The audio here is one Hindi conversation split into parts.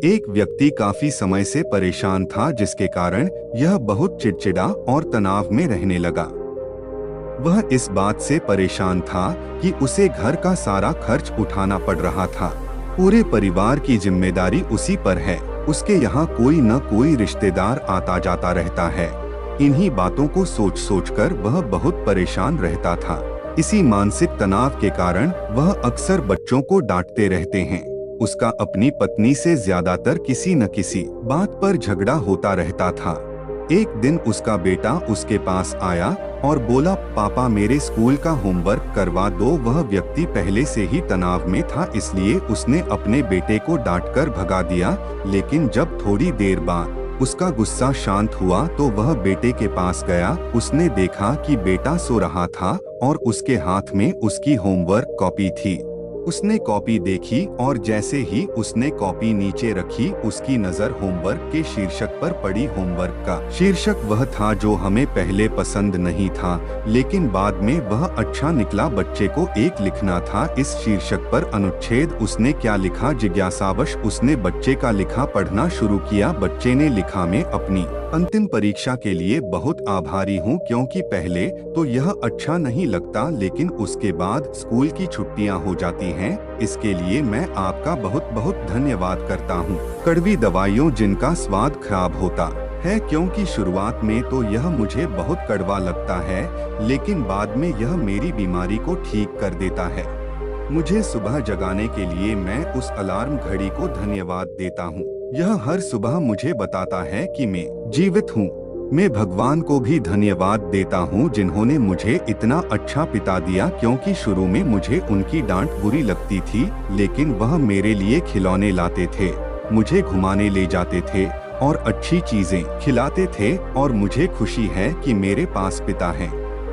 एक व्यक्ति काफी समय से परेशान था, जिसके कारण यह बहुत चिड़चिड़ा और तनाव में रहने लगा। वह इस बात से परेशान था कि उसे घर का सारा खर्च उठाना पड़ रहा था। पूरे परिवार की जिम्मेदारी उसी पर है। उसके यहाँ कोई न कोई रिश्तेदार आता जाता रहता है। इन्हीं बातों को सोच सोचकर वह बहुत परेशान रहता था। इसी मानसिक तनाव के कारण वह अक्सर बच्चों को डांटते रहते हैं। उसका अपनी पत्नी से ज्यादातर किसी न किसी बात पर झगड़ा होता रहता था। एक दिन उसका बेटा उसके पास आया और बोला, पापा मेरे स्कूल का होमवर्क करवा दो। वह व्यक्ति पहले से ही तनाव में था, इसलिए उसने अपने बेटे को डांटकर भगा दिया। लेकिन जब थोड़ी देर बाद उसका गुस्सा शांत हुआ तो वह बेटे के पास गया। उसने देखा कि बेटा सो रहा था और उसके हाथ में उसकी होमवर्क कॉपी थी। उसने कॉपी देखी और जैसे ही उसने कॉपी नीचे रखी, उसकी नजर होमवर्क के शीर्षक पर पड़ी। होमवर्क का शीर्षक वह था जो हमें पहले पसंद नहीं था, लेकिन बाद में वह अच्छा निकला। बच्चे को एक लिखना था। इस शीर्षक पर अनुच्छेद। उसने क्या लिखा? जिज्ञासावश उसने बच्चे का लिखा पढ़ना शुरू किया। बच्चे ने लिखा, मैं अपनी अंतिम परीक्षा के लिए बहुत आभारी हूँ, क्योंकि पहले तो यह अच्छा नहीं लगता, लेकिन उसके बाद स्कूल की छुट्टियाँ हो जाती हैं। इसके लिए मैं आपका बहुत बहुत धन्यवाद करता हूँ। कड़वी दवाइयों जिनका स्वाद खराब होता है, क्योंकि शुरुआत में तो यह मुझे बहुत कड़वा लगता है, लेकिन बाद में यह मेरी बीमारी को ठीक कर देता है। मुझे सुबह जगाने के लिए मैं उस अलार्म घड़ी को धन्यवाद देता हूँ। यह हर सुबह मुझे बताता है कि मैं जीवित हूँ। मैं भगवान को भी धन्यवाद देता हूँ, जिन्होंने मुझे इतना अच्छा पिता दिया, क्योंकि शुरू में मुझे उनकी डांट बुरी लगती थी, लेकिन वह मेरे लिए खिलौने लाते थे, मुझे घुमाने ले जाते थे और अच्छी चीजें खिलाते थे। और मुझे खुशी है कि मेरे पास पिता है,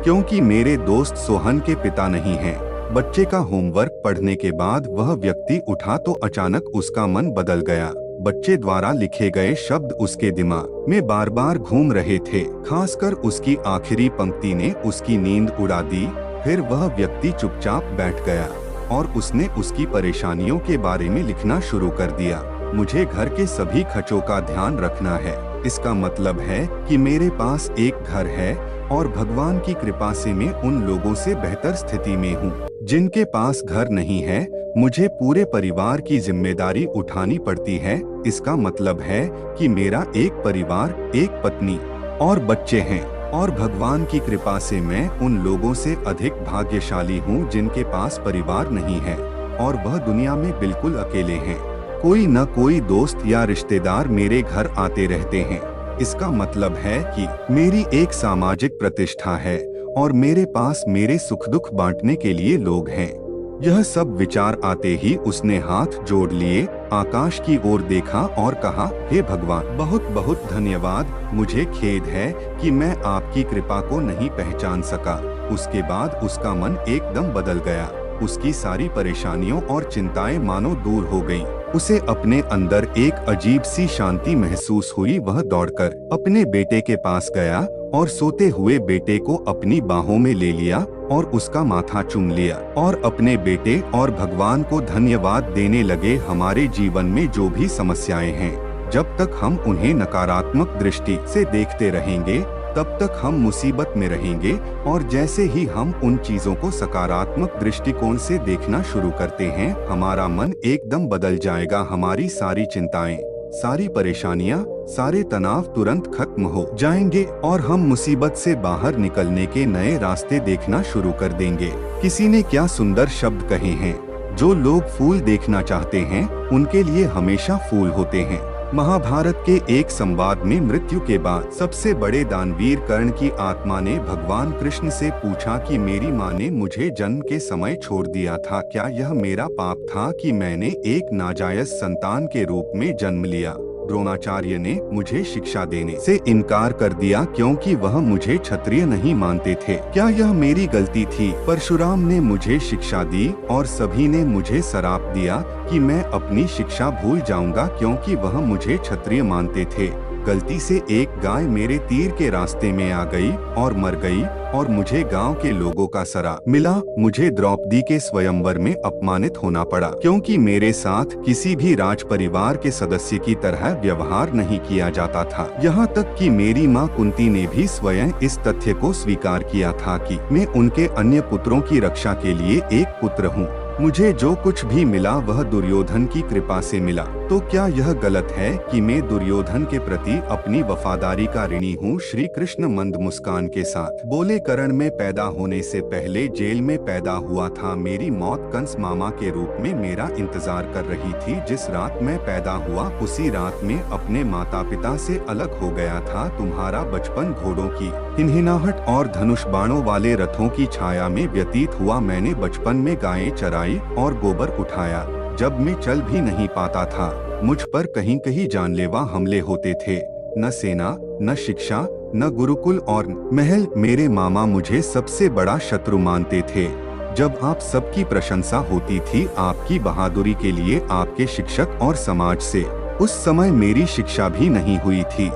क्योंकि मेरे दोस्त सोहन के पिता नहीं हैं। बच्चे का होमवर्क पढ़ने के बाद वह व्यक्ति उठा तो अचानक उसका मन बदल गया। बच्चे द्वारा लिखे गए शब्द उसके दिमाग में बार बार घूम रहे थे। खासकर उसकी आखिरी पंक्ति ने उसकी नींद उड़ा दी। फिर वह व्यक्ति चुपचाप बैठ गया और उसने उसकी परेशानियों के बारे में लिखना शुरू कर दिया। मुझे घर के सभी खर्चों का ध्यान रखना है। इसका मतलब है कि मेरे पास एक घर है और भगवान की कृपा से मैं उन लोगों से बेहतर स्थिति में हूँ जिनके पास घर नहीं है। मुझे पूरे परिवार की जिम्मेदारी उठानी पड़ती है। इसका मतलब है कि मेरा एक परिवार, एक पत्नी और बच्चे हैं, और भगवान की कृपा से मैं उन लोगों से अधिक भाग्यशाली हूँ जिनके पास परिवार नहीं है और वह दुनिया में बिल्कुल अकेले हैं। कोई न कोई दोस्त या रिश्तेदार मेरे घर आते रहते हैं। इसका मतलब है कि मेरी एक सामाजिक प्रतिष्ठा है और मेरे पास मेरे सुख दुख बांटने के लिए लोग हैं। यह सब विचार आते ही उसने हाथ जोड़ लिए, आकाश की ओर देखा और कहा, हे भगवान, बहुत बहुत धन्यवाद। मुझे खेद है कि मैं आपकी कृपा को नहीं पहचान सका। उसके बाद उसका मन एकदम बदल गया। उसकी सारी परेशानियों और चिंताएं मानो दूर हो गईं। उसे अपने अंदर एक अजीब सी शांति महसूस हुई। वह दौड़कर अपने बेटे के पास गया और सोते हुए बेटे को अपनी बाहों में ले लिया और उसका माथा चूम लिया और अपने बेटे और भगवान को धन्यवाद देने लगे। हमारे जीवन में जो भी समस्याएं हैं, जब तक हम उन्हें नकारात्मक दृष्टि से देखते रहेंगे, तब तक हम मुसीबत में रहेंगे। और जैसे ही हम उन चीजों को सकारात्मक दृष्टिकोण से देखना शुरू करते हैं, हमारा मन एकदम बदल जाएगा। हमारी सारी चिंताएं, सारी परेशानियां, सारे तनाव तुरंत खत्म हो जाएंगे और हम मुसीबत से बाहर निकलने के नए रास्ते देखना शुरू कर देंगे। किसी ने क्या सुंदर शब्द कहे हैं, जो लोग फूल देखना चाहते हैं उनके लिए हमेशा फूल होते हैं। महाभारत के एक संवाद में मृत्यु के बाद सबसे बड़े दानवीर कर्ण की आत्मा ने भगवान कृष्ण से पूछा कि मेरी माँ ने मुझे जन्म के समय छोड़ दिया था, क्या यह मेरा पाप था कि मैंने एक नाजायज संतान के रूप में जन्म लिया? द्रोणाचार्य ने मुझे शिक्षा देने से इनकार कर दिया क्योंकि वह मुझे क्षत्रिय नहीं मानते थे। क्या यह मेरी गलती थी? परशुराम ने मुझे शिक्षा दी और सभी ने मुझे श्राप दिया कि मैं अपनी शिक्षा भूल जाऊंगा क्योंकि वह मुझे क्षत्रिय मानते थे। गलती से एक गाय मेरे तीर के रास्ते में आ गई और मर गई और मुझे गांव के लोगों का सरा मिला। मुझे द्रौपदी के स्वयंवर में अपमानित होना पड़ा क्योंकि मेरे साथ किसी भी राज परिवार के सदस्य की तरह व्यवहार नहीं किया जाता था। यहाँ तक कि मेरी माँ कुंती ने भी स्वयं इस तथ्य को स्वीकार किया था कि मैं उनके अन्य पुत्रों की रक्षा के लिए एक पुत्र हूँ। मुझे जो कुछ भी मिला वह दुर्योधन की कृपा से मिला। तो क्या यह गलत है कि मैं दुर्योधन के प्रति अपनी वफादारी का ऋणी हूँ? श्री कृष्ण मंद मुस्कान के साथ बोले, कर्ण में पैदा होने से पहले जेल में पैदा हुआ था। मेरी मौत कंस मामा के रूप में मेरा इंतजार कर रही थी। जिस रात मैं पैदा हुआ उसी रात में अपने माता पिता से अलग हो गया था। तुम्हारा बचपन घोड़ों की हिनहिनाहट और धनुष बाणों वाले रथों की छाया में व्यतीत हुआ। मैंने बचपन में गायें चराई और गोबर उठाया। जब मैं चल भी नहीं पाता था, मुझ पर कहीं कहीं जानलेवा हमले होते थे। न सेना, न शिक्षा, न गुरुकुल और महल। मेरे मामा मुझे सबसे बड़ा शत्रु मानते थे। जब आप सबकी प्रशंसा होती थी आपकी बहादुरी के लिए आपके शिक्षक और समाज से, उस समय मेरी शिक्षा भी नहीं हुई थी।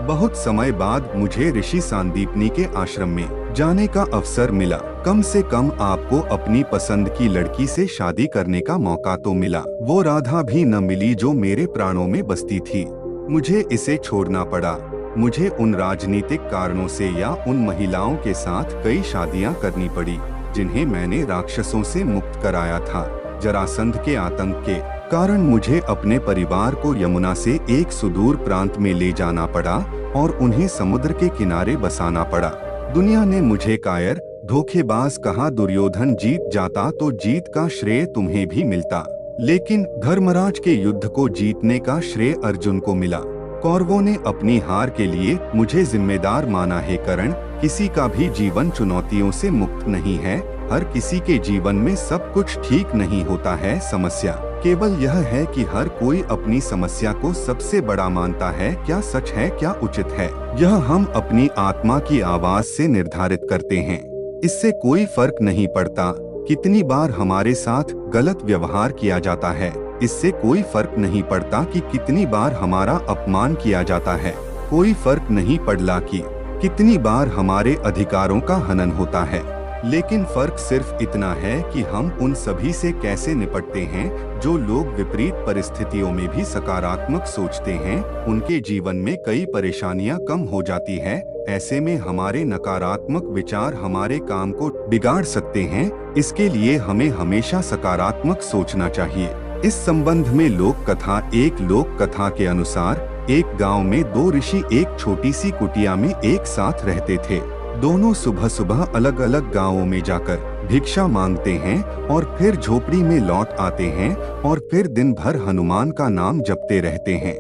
बहुत समय बाद मुझे ऋषि सांदीपनी के आश्रम में जाने का अवसर मिला। कम से कम आपको अपनी पसंद की लड़की से शादी करने का मौका तो मिला। वो राधा भी न मिली जो मेरे प्राणों में बसती थी। मुझे इसे छोड़ना पड़ा। मुझे उन राजनीतिक कारणों से या उन महिलाओं के साथ कई शादियां करनी पड़ी जिन्हें मैंने राक्षसों से मुक्त कराया था। जरासंध के आतंक के कारण मुझे अपने परिवार को यमुना से एक सुदूर प्रांत में ले जाना पड़ा और उन्हें समुद्र के किनारे बसाना पड़ा। दुनिया ने मुझे कायर, धोखेबाज कहा। दुर्योधन जीत जाता तो जीत का श्रेय तुम्हें भी मिलता, लेकिन धर्मराज के युद्ध को जीतने का श्रेय अर्जुन को मिला। कौरवों ने अपनी हार के लिए मुझे जिम्मेदार माना है। कर्ण, किसी का भी जीवन चुनौतियों से मुक्त नहीं है। हर किसी के जीवन में सब कुछ ठीक नहीं होता है। समस्या केवल यह है कि हर कोई अपनी समस्या को सबसे बड़ा मानता है। क्या सच है, क्या उचित है, यह हम अपनी आत्मा की आवाज से निर्धारित करते हैं। इससे कोई फर्क नहीं पड़ता कितनी बार हमारे साथ गलत व्यवहार किया जाता है। इससे कोई फर्क नहीं पड़ता कि कितनी बार हमारा अपमान किया जाता है। कोई फर्क नहीं पड़ता कि कितनी बार हमारे अधिकारों का हनन होता है। लेकिन फर्क सिर्फ इतना है कि हम उन सभी से कैसे निपटते हैं। जो लोग विपरीत परिस्थितियों में भी सकारात्मक सोचते हैं, उनके जीवन में कई परेशानियां कम हो जाती है। ऐसे में हमारे नकारात्मक विचार हमारे काम को बिगाड़ सकते हैं। इसके लिए हमें हमेशा सकारात्मक सोचना चाहिए। इस संबंध में लोक कथा। एक लोक कथा के अनुसार एक गांव में दो ऋषि एक छोटी सी कुटिया में एक साथ रहते थे। दोनों सुबह सुबह अलग अलग गांवों में जाकर भिक्षा मांगते हैं और फिर झोपड़ी में लौट आते हैं और फिर दिन भर हनुमान का नाम जपते रहते हैं।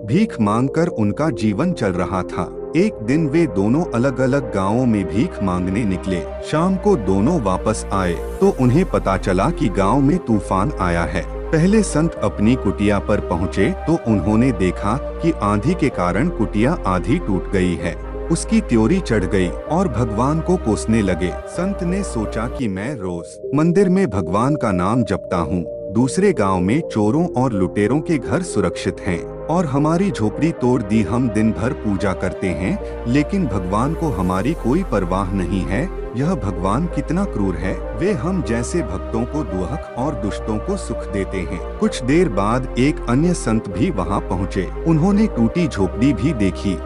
भीख मांगकर उनका जीवन चल रहा था। एक दिन वे दोनों अलग अलग गांवों में भीख मांगने निकले। शाम को दोनों वापस आए तो उन्हें पता चला कि गांव में तूफान आया है। पहले संत अपनी कुटिया पर पहुँचे तो उन्होंने देखा कि आंधी के कारण कुटिया आधी टूट गई है। उसकी त्योरी चढ़ गई और भगवान को कोसने लगे। संत ने सोचा कि मैं रोज मंदिर में भगवान का नाम जपता हूँ। दूसरे गांव में चोरों और लुटेरों के घर सुरक्षित हैं और हमारी झोपड़ी तोड़ दी। हम दिन भर पूजा करते हैं लेकिन भगवान को हमारी कोई परवाह नहीं है। यह भगवान कितना क्रूर है। वे हम जैसे भक्तों को दुख और दुष्टों को सुख देते हैं। कुछ देर बाद एक अन्य संत भी वहाँ पहुँचे। उन्होंने टूटी झोपड़ी भी देखी।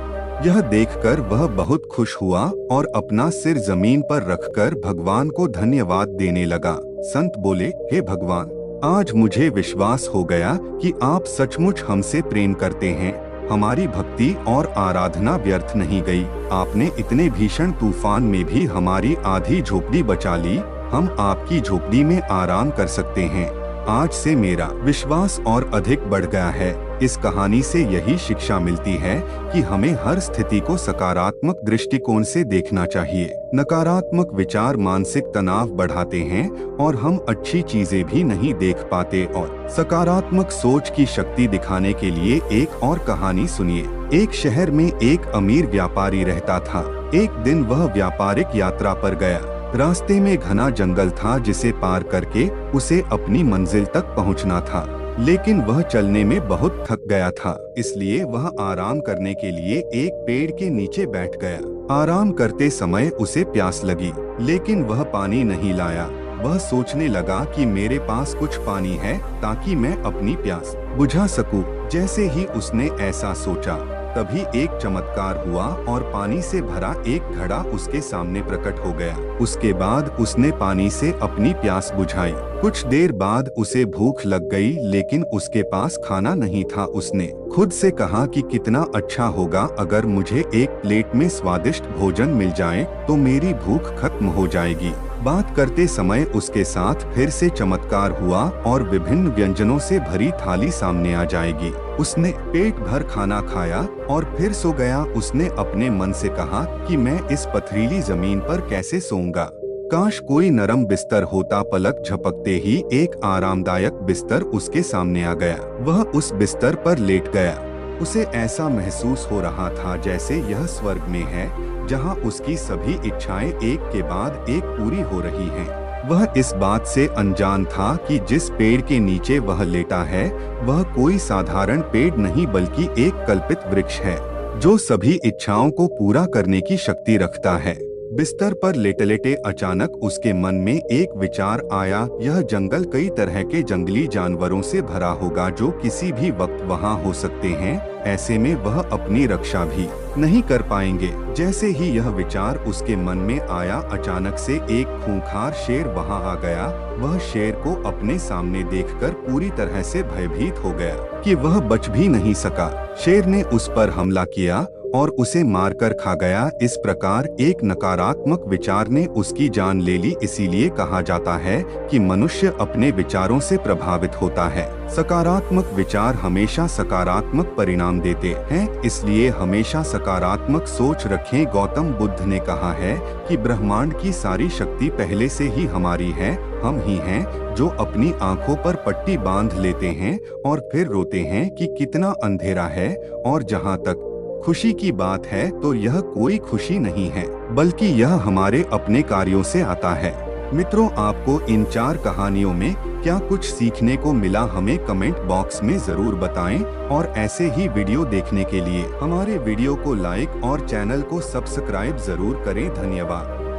यह देखकर वह बहुत खुश हुआ और अपना सिर जमीन पर रखकर भगवान को धन्यवाद देने लगा। संत बोले, हे भगवान, आज मुझे विश्वास हो गया कि आप सचमुच हमसे प्रेम करते हैं। हमारी भक्ति और आराधना व्यर्थ नहीं गई। आपने इतने भीषण तूफान में भी हमारी आधी झोपड़ी बचा ली। हम आपकी झोपड़ी में आराम कर सकते हैं। आज से मेरा विश्वास और अधिक बढ़ गया है। इस कहानी से यही शिक्षा मिलती है कि हमें हर स्थिति को सकारात्मक दृष्टिकोण से देखना चाहिए। नकारात्मक विचार मानसिक तनाव बढ़ाते हैं और हम अच्छी चीजें भी नहीं देख पाते। और सकारात्मक सोच की शक्ति दिखाने के लिए एक और कहानी सुनिए। एक शहर में एक अमीर व्यापारी रहता था। एक दिन वह व्यापारिक यात्रा पर गया। रास्ते में घना जंगल था जिसे पार करके उसे अपनी मंजिल तक पहुंचना था। लेकिन वह चलने में बहुत थक गया था, इसलिए वह आराम करने के लिए एक पेड़ के नीचे बैठ गया। आराम करते समय उसे प्यास लगी, लेकिन वह पानी नहीं लाया। वह सोचने लगा कि मेरे पास कुछ पानी है ताकि मैं अपनी प्यास बुझा सकूं। जैसे ही उसने ऐसा सोचा, तभी एक चमत्कार हुआ और पानी से भरा एक घड़ा उसके सामने प्रकट हो गया। उसके बाद उसने पानी से अपनी प्यास बुझाई। कुछ देर बाद उसे भूख लग गई, लेकिन उसके पास खाना नहीं था। उसने खुद से कहा कि कितना अच्छा होगा अगर मुझे एक प्लेट में स्वादिष्ट भोजन मिल जाए तो मेरी भूख खत्म हो जाएगी। बात करते समय उसके साथ फिर से चमत्कार हुआ और विभिन्न व्यंजनों से भरी थाली सामने आ जाएगी। उसने पेट भर खाना खाया और फिर सो गया। उसने अपने मन से कहा कि मैं इस पथरीली जमीन पर कैसे सोऊंगा। काश कोई नरम बिस्तर होता। पलक झपकते ही एक आरामदायक बिस्तर उसके सामने आ गया। वह उस बिस्तर पर लेट गया। उसे ऐसा महसूस हो रहा था जैसे यह स्वर्ग में है, जहां उसकी सभी इच्छाएं एक के बाद एक पूरी हो रही हैं। वह इस बात से अनजान था कि जिस पेड़ के नीचे वह लेटा है, वह कोई साधारण पेड़ नहीं बल्कि एक कल्पित वृक्ष है, जो सभी इच्छाओं को पूरा करने की शक्ति रखता है। बिस्तर पर लेटे-लेटे अचानक उसके मन में एक विचार आया। यह जंगल कई तरह के जंगली जानवरों से भरा होगा जो किसी भी वक्त वहां हो सकते हैं। ऐसे में वह अपनी रक्षा भी नहीं कर पाएंगे। जैसे ही यह विचार उसके मन में आया, अचानक से एक खूंखार शेर वहां आ गया। वह शेर को अपने सामने देखकर पूरी तरह से भयभीत हो गया कि वह बच भी नहीं सका। शेर ने उस पर हमला किया और उसे मारकर खा गया। इस प्रकार एक नकारात्मक विचार ने उसकी जान ले ली। इसीलिए कहा जाता है कि मनुष्य अपने विचारों से प्रभावित होता है। सकारात्मक विचार हमेशा सकारात्मक परिणाम देते हैं, इसलिए हमेशा सकारात्मक सोच रखें। गौतम बुद्ध ने कहा है कि ब्रह्मांड की सारी शक्ति पहले से ही हमारी है। हम ही हैं जो अपनी आंखों पर पट्टी बांध लेते हैं और फिर रोते हैं कि कितना अंधेरा है। और जहां तक खुशी की बात है तो यह कोई खुशी नहीं है, बल्कि यह हमारे अपने कार्यों से आता है। मित्रों, आपको इन 4 कहानियों में क्या कुछ सीखने को मिला, हमें कमेंट बॉक्स में जरूर बताएं। और ऐसे ही वीडियो देखने के लिए हमारे वीडियो को लाइक और चैनल को सब्सक्राइब जरूर करें। धन्यवाद।